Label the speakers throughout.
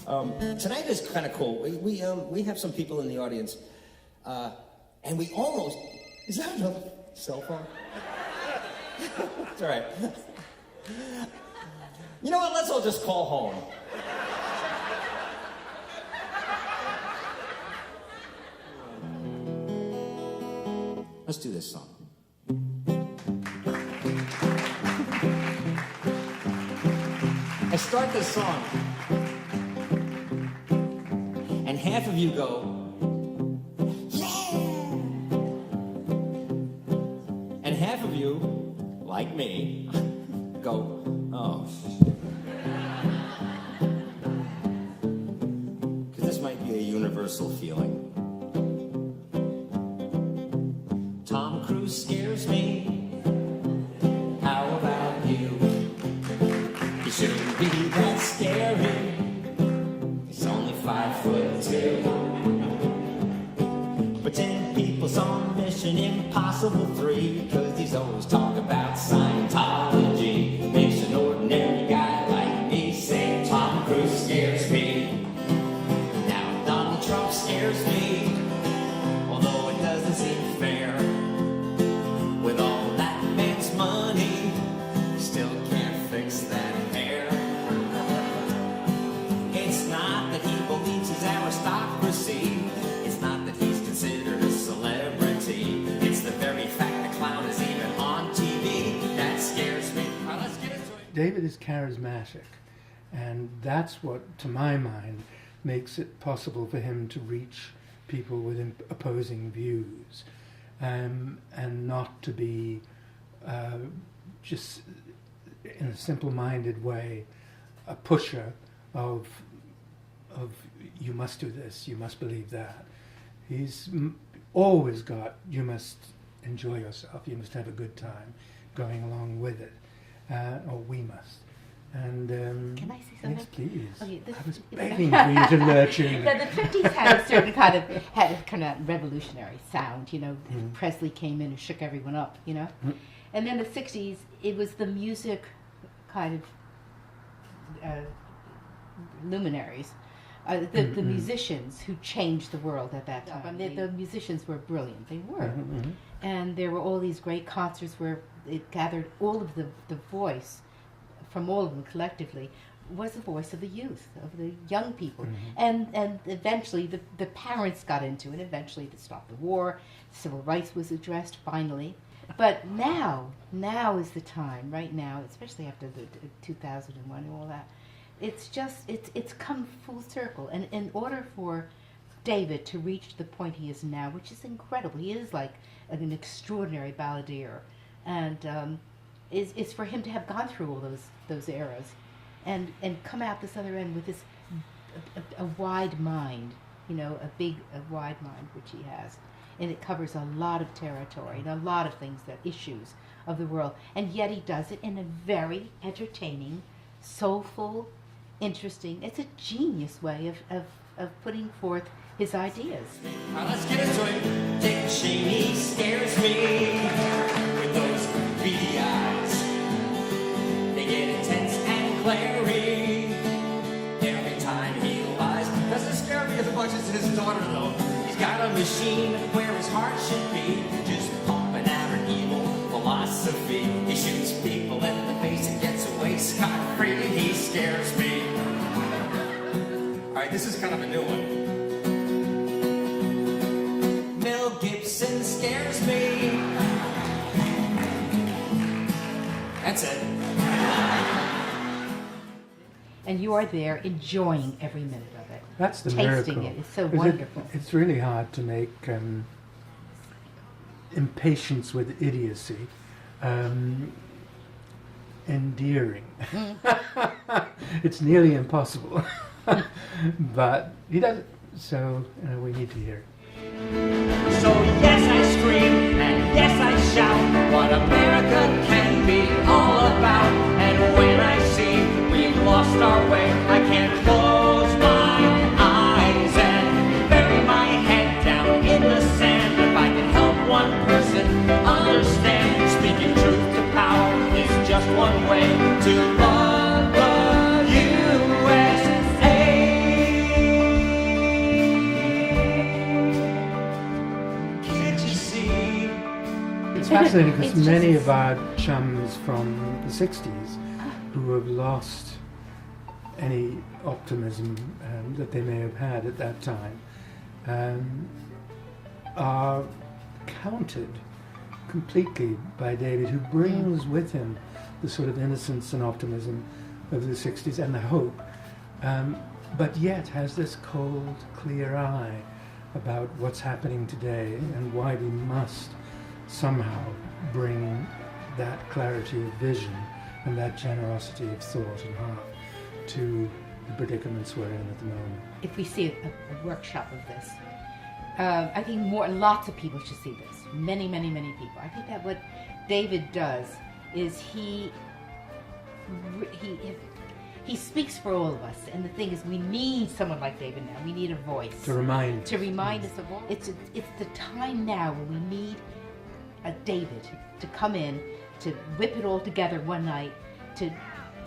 Speaker 1: Tonight is kind of cool. We have some people in the audience, and we almost... Is that another cell phone? It's all right. You know what? Let's all just call home. Let's do this song. I start this song, and half of you go, yeah! And half of you, like me, go, oh. Because this might be a universal feeling. Tom Cruise scares me. How about you? He shouldn't be that scary. He's only 5'2". But 10 people's on Mission Impossible 3, 'cause he's always talking about Scientology. Makes an ordinary guy like me say Tom Cruise scares me. Now Donald Trump scares me, although it doesn't seem fair. With all that man's money, still can't fix that hair. It's not that he believes his aristocracy. It's not that he's considered a celebrity. It's the very fact the clown is even on TV that scares me. All right, let's get into it.
Speaker 2: David is charismatic, and that's what, to my mind, makes it possible for him to reach people with opposing views, and not to be just, in a simple-minded way, a pusher of you must do this, you must believe that. He's always got, you must enjoy yourself, you must have a good time going along with it, or we must. And
Speaker 3: can I say something?
Speaker 2: yes, please.
Speaker 3: Okay,
Speaker 2: I was begging for you to lurch in.
Speaker 3: The 50s had a certain kind of revolutionary sound, you know. Presley came in and shook everyone up, you know. And then the 60s, it was the music kind of luminaries, the musicians who changed the world at that time. The musicians were brilliant, they were. And there were all these great concerts where it gathered all of the voice from all of them collectively was the voice of the youth, of the young people. And eventually the parents got into it, eventually to stop the war, civil rights was addressed finally. But now is the time, right now, especially after the 2001 and all that, it's come full circle. And in order for David to reach the point he is now, which is incredible, he is like an extraordinary balladeer, and is for him to have gone through all those eras and come out this other end with this a wide mind, you know, a wide mind, which he has, and it covers a lot of territory and a lot of things, that issues of the world, and yet he does it in a very entertaining, soulful, interesting, it's a genius way of putting forth his ideas.
Speaker 1: All right, let's get into it. Dick Cheney scares me with those beady eyes. They get intense and glary every time he lies. Doesn't scare me as much as his daughter, though. He's got a machine where his heart should be, just pumping out an evil philosophy. He shoots people in the face and gets away scot-free. He scares me. All right, this is kind of a new one. Mel Gibson scares me. That's it.
Speaker 3: And you are there enjoying every minute of it.
Speaker 2: That's the
Speaker 3: tasting
Speaker 2: miracle.
Speaker 3: it. It's so wonderful.
Speaker 2: It's really hard to make impatience with idiocy endearing. It's nearly impossible. But he does it, so we need to hear it.
Speaker 1: So yes, I scream, and yes, I shout what America can be all about. And when I see we've lost our way, I can't close my eyes and bury my head down in the sand. If I can help one person understand, speaking truth to power is just one way to love the USA.
Speaker 2: fascinating because
Speaker 3: It's
Speaker 2: many
Speaker 3: just-
Speaker 2: of our chums from the 60s who have lost any optimism that they may have had at that time are countered completely by David, who brings with him the sort of innocence and optimism of the 60s and the hope, but yet has this cold, clear eye about what's happening today and why we must somehow bring that clarity of vision and that generosity of thought and heart to the predicaments we're in at the moment.
Speaker 3: If we see a workshop of this, I think lots of people should see this. Many people. I think that what David does is he speaks for all of us. And the thing is, we need someone like David now. We need a voice
Speaker 2: To remind
Speaker 3: us of all. It's the time now when we need a David to come in, to whip it all together one night, to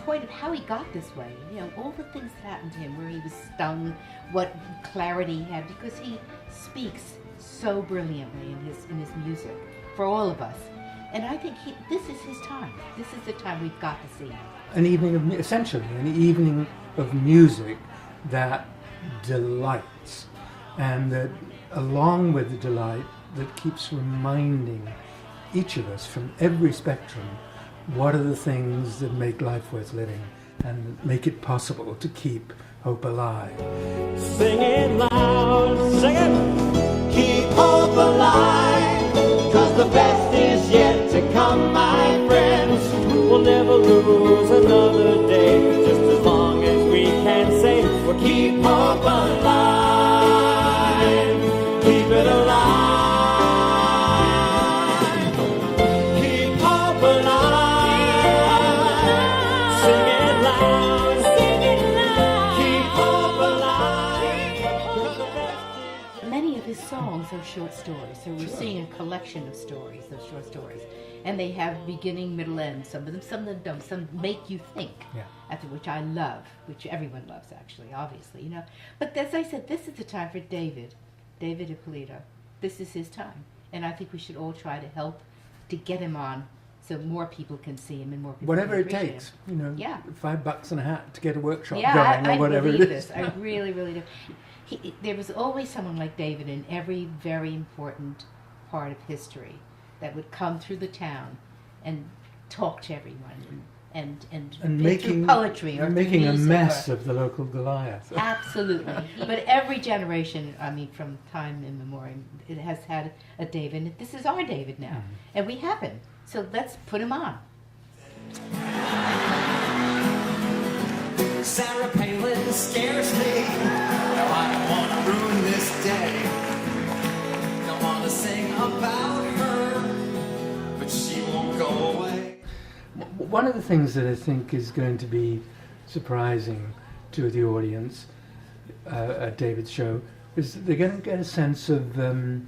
Speaker 3: point out how he got this way. You know, all the things that happened to him, where he was stung, what clarity he had, because he speaks so brilliantly in his music for all of us. And I think this is his time. This is the time we've got to see.
Speaker 2: essentially an evening of music that delights, and that along with the delight that keeps reminding each of us from every spectrum what are the things that make life worth living and make it possible to keep hope alive.
Speaker 1: Sing it loud, sing it. Keep hope alive, 'cause the best is yet to come, my friends. We'll never lose another day, just as long as we can say we'll keep hope alive. Keep it alive. Keep hope alive. Sing it loud, sing it loud. Keep hope alive. 'Cause the best is
Speaker 3: Many of his songs are short stories, so we're seeing a collection of stories, of short stories. And they have beginning, middle, end. Some of them don't. Some make you think,
Speaker 2: Yeah.
Speaker 3: after which I love, which everyone loves actually, obviously, you know. But as I said, this is the time for David Ippolito. This is his time. And I think we should all try to help to get him on so more people can see him and more people
Speaker 2: Whatever
Speaker 3: can
Speaker 2: it
Speaker 3: appreciate
Speaker 2: takes,
Speaker 3: him.
Speaker 2: you know,
Speaker 3: Yeah.
Speaker 2: $5 and a hat to get a workshop
Speaker 3: Yeah,
Speaker 2: going,
Speaker 3: I
Speaker 2: or whatever
Speaker 3: believe
Speaker 2: it is.
Speaker 3: this. I really, really do. There was always someone like David in every very important part of history that would come through the town and talk to everyone and
Speaker 2: And
Speaker 3: through poetry or
Speaker 2: making
Speaker 3: through
Speaker 2: a
Speaker 3: music
Speaker 2: mess
Speaker 3: or,
Speaker 2: of the local Goliath.
Speaker 3: absolutely. But every generation, I mean, from time immemorial, it has had a David. And this is our David now, and we have him. So let's put him on.
Speaker 1: Sarah Palin scares me. No, I don't want to ruin this day. Don't want to sing about her, but she won't go away.
Speaker 2: One of the things that I think is going to be surprising to the audience at David's show is that they're going to get a sense of, I'm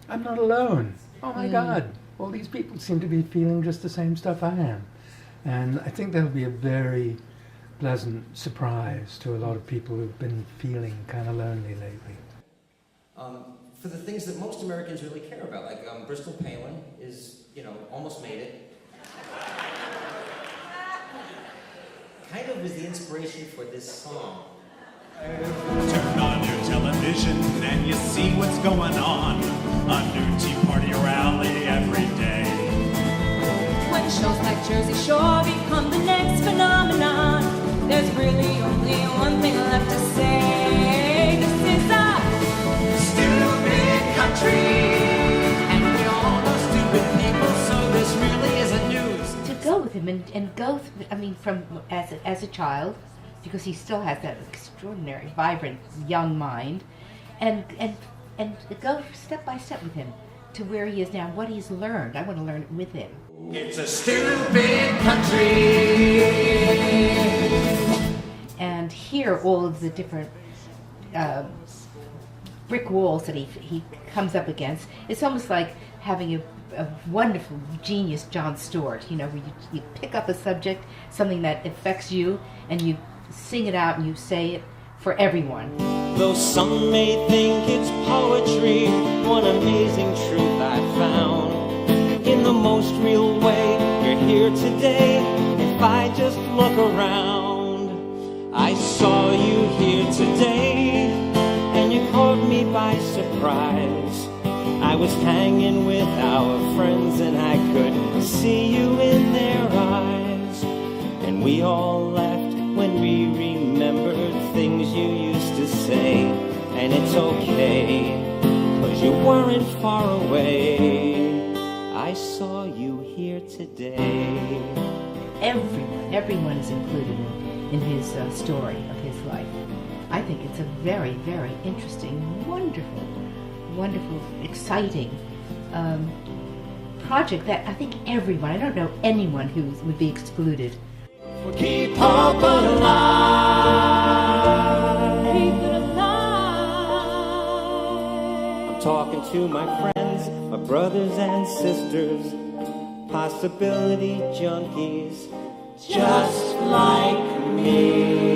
Speaker 2: not alone. Oh my God, all these people seem to be feeling just the same stuff I am. And I think that'll be a very pleasant surprise to a lot of people who've been feeling kind of lonely lately.
Speaker 4: For the things that most Americans really care about, like Bristol Palin is, almost made it. Kind of was the inspiration for this song.
Speaker 5: Turn on your television and you see what's going on. A new Tea Party rally every day.
Speaker 6: When shows like Jersey Shore become the next phenomenon, there's really only one thing left to say. This is a
Speaker 1: Stupid country, and we all know stupid people, so this really isn't news.
Speaker 3: To go with him and go, from as a child, because he still has that extraordinary, vibrant, young mind, and go step by step with him to where he is now, what he's learned. I want to learn it with him.
Speaker 1: It's a stupid country.
Speaker 3: And hear all of the different brick walls that he comes up against. It's almost like having a wonderful genius John Stewart, where you pick up a subject, something that affects you, and you sing it out and you say it for everyone.
Speaker 1: Though some may think it's poetry, one amazing truth I found. In in the most real way. You're here today. If I just look around, I saw you here today, and you caught me by surprise. I was hanging with our friends, and I could see you in their eyes. And we all laughed when we remembered things you used to say. And it's okay, 'cause you weren't far away. I saw you here today.
Speaker 3: Everyone is included in his story of his life. I think it's a very, very interesting, wonderful, exciting project that I think everyone, I don't know anyone who would be excluded.
Speaker 1: Keep hope alive.
Speaker 6: Keep it alive.
Speaker 1: I'm talking to my friends, my brothers and sisters, possibility junkies, just like me.